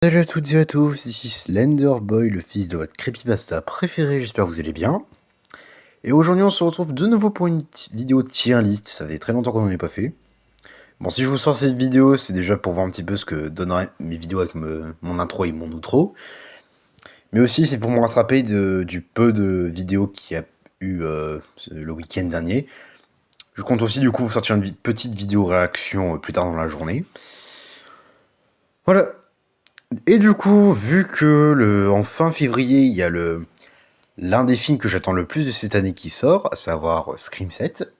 Salut à toutes et à tous, ici Slenderboy, le fils de votre creepypasta préféré, j'espère que vous allez bien. Et aujourd'hui on se retrouve de nouveau pour une vidéo tier list, ça fait très longtemps qu'on n'en ait pas fait. Bon, si je vous sors cette vidéo, c'est déjà pour voir un petit peu ce que donneraient mes vidéos avec mon intro et mon outro. Mais aussi c'est pour me rattraper du peu de vidéos qu'il y a eu le week-end dernier. Je compte aussi du coup vous sortir une petite vidéo réaction plus tard dans la journée. Voilà. Et du coup, vu que en fin février, il y a l'un des films que j'attends le plus de cette année qui sort, à savoir Scream 7,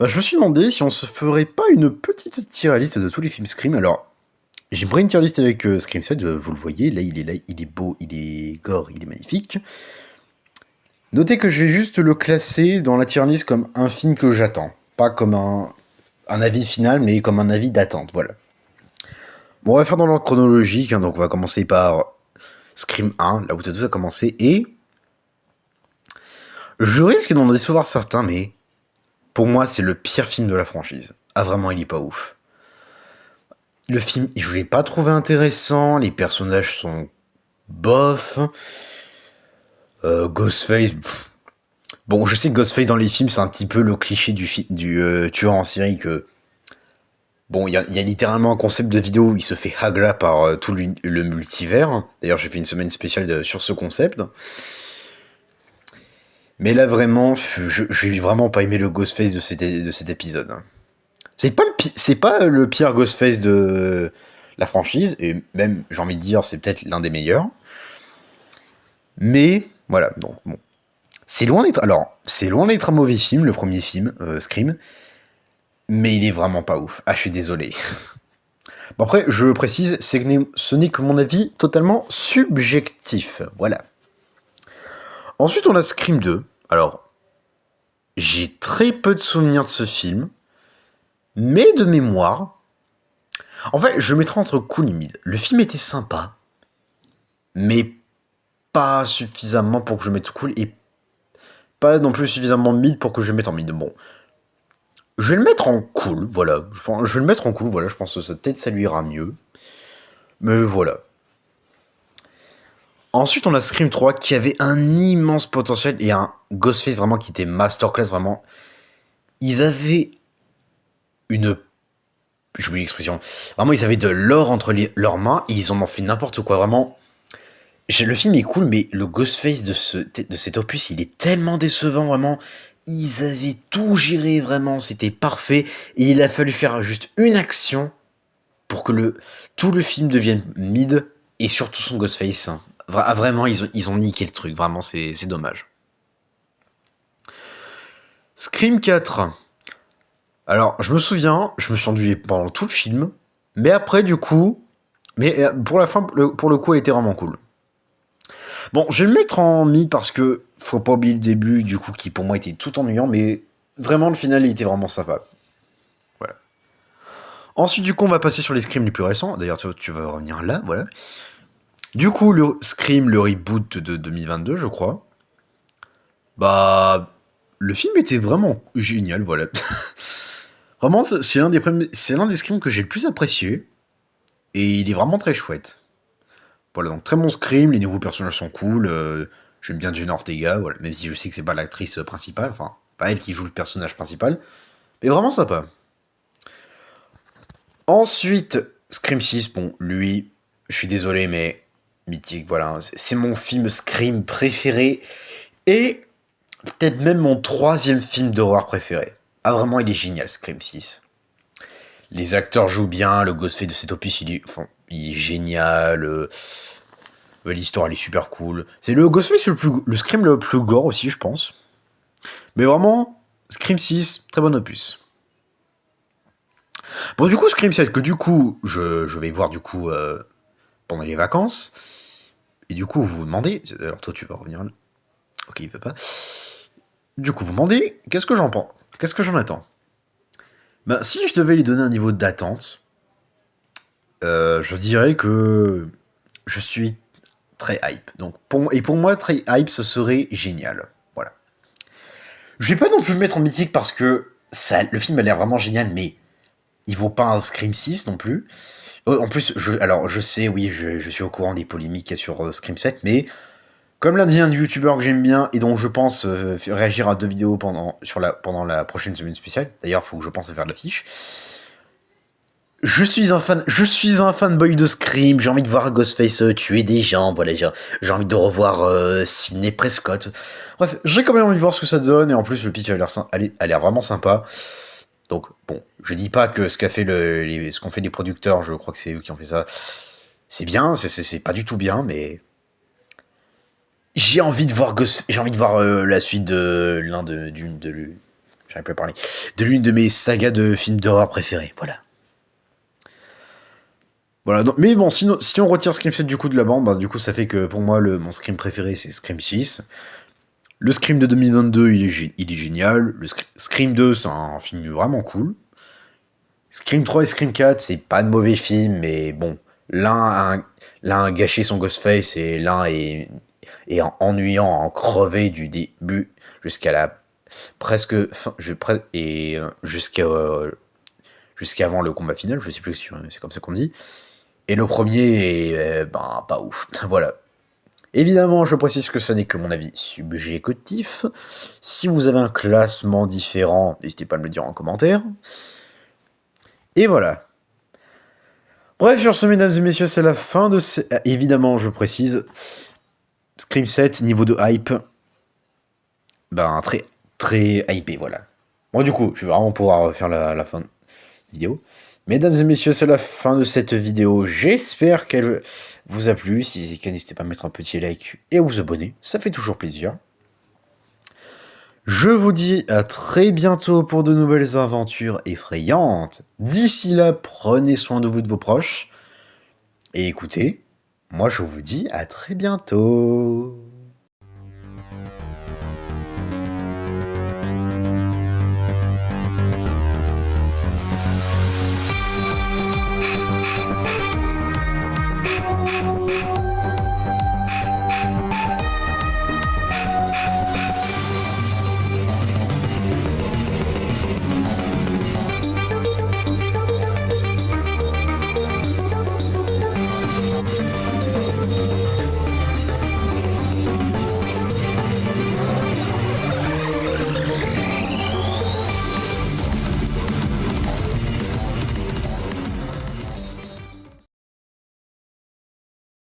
bah, je me suis demandé si on se ferait pas une petite tier list de tous les films Scream. Alors, j'ai pris une tier list avec Scream 7, vous le voyez, là, il est beau, il est gore, il est magnifique. Notez que je vais juste le classer dans la tier list comme un film que j'attends, pas comme un avis final, mais comme un avis d'attente, voilà. Bon, on va faire dans l'ordre chronologique, hein, donc on va commencer par Scream 1, là où tout a commencé, et je risque d'en décevoir certains, mais pour moi, c'est le pire film de la franchise. Ah, vraiment, il est pas ouf. Le film, je l'ai pas trouvé intéressant, les personnages sont bof. Ghostface, bon, je sais que Ghostface dans les films, c'est un petit peu le cliché du tueur en série que... Bon, il y a littéralement un concept de vidéo où il se fait hagla par tout le multivers. D'ailleurs, j'ai fait une semaine spéciale sur ce concept. Mais là, vraiment, j'ai vraiment pas aimé le Ghostface de cet épisode. C'est pas le pire Ghostface de la franchise, et même, j'ai envie de dire, c'est peut-être l'un des meilleurs. Mais, voilà, donc, bon. C'est loin d'être un mauvais film, le premier film, Scream, mais il est vraiment pas ouf. Ah, je suis désolé. Bon, après, je précise, ce n'est que mon avis totalement subjectif, voilà. Ensuite, on a Scream 2. Alors, j'ai très peu de souvenirs de ce film, mais de mémoire... En fait, je mettrai entre cool et mid. Le film était sympa, mais pas suffisamment pour que je mette cool, et pas non plus suffisamment mid pour que je mette en mid. Bon, je vais le mettre en cool, voilà. Je vais le mettre en cool, voilà, je pense que peut-être ça lui ira mieux. Mais voilà. Ensuite, on a Scream 3 qui avait un immense potentiel et un Ghostface vraiment qui était masterclass, vraiment. Ils avaient une... J'oublie l'expression. Vraiment, ils avaient de l'or entre leurs mains et ils en ont fait n'importe quoi, vraiment. Le film est cool, mais le Ghostface de cet opus, il est tellement décevant, vraiment. Ils avaient tout géré, vraiment, c'était parfait. Et il a fallu faire juste une action pour que tout le film devienne mid, et surtout son Ghostface. Vraiment, ils ont niqué le truc, vraiment, c'est dommage. Scream 4. Alors, je me souviens, je me suis ennuyé pendant tout le film, mais après, du coup... Mais pour la fin, pour le coup, elle était vraiment cool. Bon, je vais le mettre en mid parce que faut pas oublier le début, du coup, qui pour moi était tout ennuyant, mais vraiment, le final, il était vraiment sympa. Voilà. Ensuite, du coup, on va passer sur les Scream les plus récents. D'ailleurs, tu vas revenir là, voilà. Du coup, le Scream, le reboot de 2022, je crois. Bah, le film était vraiment génial, voilà. Vraiment, c'est l'un des Scream que j'ai le plus apprécié. Et il est vraiment très chouette. Voilà, donc très bon Scream, les nouveaux personnages sont cool. J'aime bien Jenna Ortega, voilà, même si je sais que c'est pas l'actrice principale, enfin, pas elle qui joue le personnage principal. Mais vraiment sympa. Ensuite, Scream 6, bon, lui, je suis désolé, mais mythique, voilà. C'est mon film Scream préféré. Et peut-être même mon troisième film d'horreur préféré. Ah, vraiment, il est génial, Scream 6. Les acteurs jouent bien, le Ghostface de cet opus, il est génial. L'histoire, elle est super cool. C'est le Ghostface le Scream le plus gore aussi, je pense. Mais vraiment, Scream 6, très bon opus. Bon, du coup, Scream 7, que du coup, je vais voir du coup pendant les vacances. Et du coup, vous vous demandez... Alors toi, tu vas revenir là. Ok, il veut pas. Du coup, vous demandez, qu'est-ce que j'en pense? Qu'est-ce que j'en attends? Ben, si je devais lui donner un niveau d'attente, je dirais que je suis très hype. Donc, pour moi, très hype, ce serait génial. Voilà. Je vais pas non plus le mettre en mythique parce que le film a l'air vraiment génial, mais il vaut pas un Scream 6 non plus. En plus, alors je sais, oui, je suis au courant des polémiques qu'il y a sur Scream 7, mais comme l'a dit un youtubeur que j'aime bien et dont je pense réagir à 2 vidéos pendant la prochaine semaine spéciale, d'ailleurs, faut que je pense à faire de l'affiche. Je suis un fanboy de Scream, j'ai envie de voir Ghostface tuer des gens, voilà, j'ai envie de revoir Sidney Prescott. Bref, j'ai quand même envie de voir ce que ça donne, et en plus le pitch a l'air vraiment sympa. Donc bon, je dis pas que ce ce qu'ont fait les producteurs, je crois que c'est eux qui ont fait ça, c'est bien, c'est pas du tout bien, mais j'ai envie de voir la suite de j'arrive pas à parler, de l'une de mes sagas de films d'horreur préférés, voilà. Voilà, mais bon, si on retire Scream 7 du coup de la bande, bah, du coup ça fait que pour moi mon Scream préféré c'est Scream 6. Le Scream de 2022 il est génial. Scream 2 c'est un film vraiment cool. Scream 3 et Scream 4 c'est pas de mauvais films, mais bon, l'un a gâché son Ghostface et l'un est ennuyant, en crevé du début jusqu'à la presque fin, et jusqu'avant le combat final, je sais plus si c'est comme ça qu'on dit. Et le premier est ben, pas ouf. Voilà. Évidemment, je précise que ce n'est que mon avis subjectif. Si vous avez un classement différent, n'hésitez pas à me le dire en commentaire. Et voilà. Bref, sur ce, mesdames et messieurs, c'est la fin de évidemment, je précise, Scream 7, niveau de hype, ben, très, très hypé, voilà. Bon, du coup, je vais vraiment pouvoir faire la fin de vidéo. Mesdames et messieurs, c'est la fin de cette vidéo. J'espère qu'elle vous a plu. Si c'est le cas, n'hésitez pas à mettre un petit like et à vous abonner. Ça fait toujours plaisir. Je vous dis à très bientôt pour de nouvelles aventures effrayantes. D'ici là, prenez soin de vous et de vos proches. Et écoutez, moi je vous dis à très bientôt.